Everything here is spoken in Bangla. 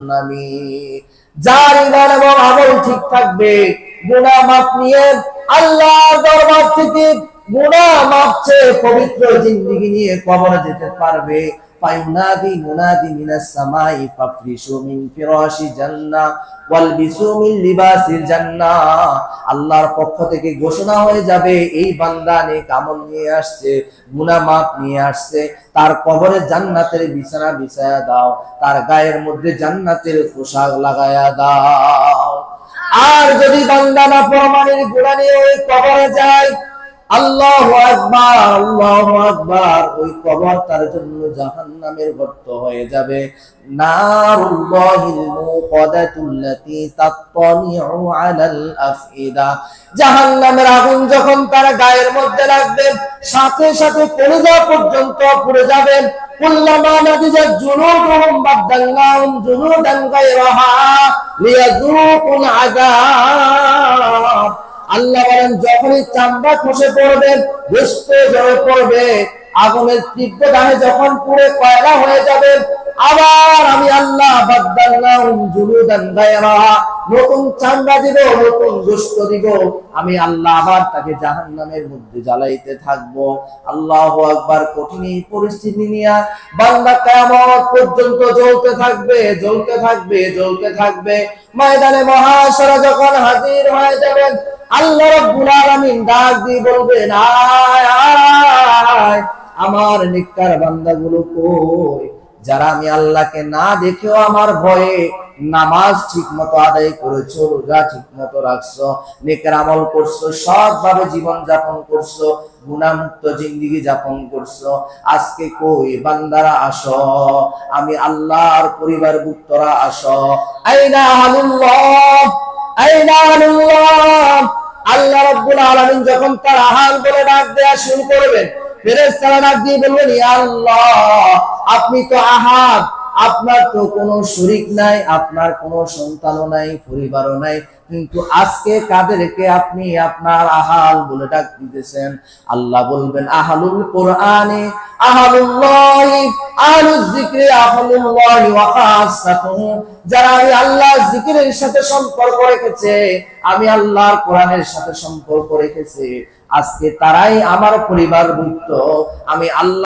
জাহান্নামী। যার ঈমান এবং আমল ঠিক থাকবে, গুনাহ মাফ নিয়ে আল্লাহর দরবার থেকে গুনাহ মাফ চেয়ে পবিত্র জিন্দেগি নিয়ে কবরে যেতে পারবে। ফায়ুনাদি মুনাদি মিনাস সামাই ফাফরিশু মিন ফিরাশি জান্নাহ ওয়ালবিসু মিন লিবাসিল জান্নাহ। আল্লাহর পক্ষ থেকে ঘোষণা হয়ে যাবে, এই বান্দা নেক আমল নিয়ে আসছে, গুনাহ মাফ নিয়ে আসছে, তার কবরে জান্নাতের বিছানা বিছায়া দাও, তার গায়ের মধ্যে জান্নাতের পোশাক লাগায়া দাও। আর যদি বান্দা নাফরমানির গুনাহ নিয়ে ওই কবরে যায়, আল্লাহু আকবার, আল্লাহু আকবার, ওই কবর তার জন্য জাহান্নামের গর্ত হয়ে যাবে। নারুল্লাহিল মুকাদাতুল্লাতী তাত্তালিউ আলাল আফইদা। জাহান্নামের আগুন যখন তার গায়ের মধ্যে লাগবে, সাথে সাথে কলিজা পর্যন্ত পুড়ে যাবে। কুল্লামা নাদিজাত জুলুদুহুম বাদদালনাহুম জুলুদান গায়রাহা লিয়াযুকুল আযাব। আল্লাহ বলেন, যখনই চামড়া খসে পড়বে, গোশত ঝরে পড়বে, আগুনের তীব্র দাহে যখন পুড়ে কয়লা হয়ে যাবে, আবার আমি আল্লাহ বাদদালনাহুম জুলুদান গায়রাহা, নতুন চামড়া দিব, নতুন গোশত দিব, আমি আল্লাহ আবার তাকে জাহান্নামের মধ্যে জ্বালাইতে থাকবো। আল্লাহু আকবার। কঠিন এই পরিস্থিতি নিয়ে বান্দা কিয়ামত পর্যন্ত জ্বলতে থাকবে, জ্বলতে থাকবে, জ্বলতে থাকবে। ময়দানে মহাশরা যখন হাজির হয়ে যাবেন, আল্লাহ রাব্বুল আলামিন ডাক দিয়ে বলবেন, আয় আয়, আমার নেককার বান্দাগুলো কই, যারা আমি আল্লাহকে না দেখেও আমার ভয়ে নামাজ ঠিকমতো আদায় করেছো, রোজা ঠিকমতো রাখছো, নেকের আমল করছো, সৎভাবে জীবন যাপন করছো, গুনাহমুক্ত জিন্দেগি যাপন করছো, আজকে কই বান্দারা আসো, আমি আল্লাহর পরিবারভুক্তরা আসো। আইনা আহলুল্লাহ, আইনা আহলুল্লাহ। আল্লাহ রাব্বুল আলামিন যখন তার আহাল বলে ডাক দেয়া শুরু করবেন, ফেরেশতারা ডাক দিয়ে বলবেন, ইয়া আল্লাহ, আপনি তো আহাদ, আপনার তো কোনো শরীক নাই, আপনার কোনো সন্তানও নাই, পরিবারও নাই, কিন্তু আজকে কাদেরকে আপনি আপনার আহাল বলে ডাক দিতেছেন? আল্লাহ বলবেন, আহলুল কোরআনে আহলুল্লাহি, আহলুজ যিকরি আহলুল্লাহি ওয়া খাসাতুহু। যারা আমি আল্লাহর জিকিরের সাথে সম্পর্ক রেখেছে, আমি আল্লাহর কোরআনের সাথে সম্পর্ক রেখেছে, আজকে তারাই আমার পরিবারভুক্ত। আমি আল্লাহ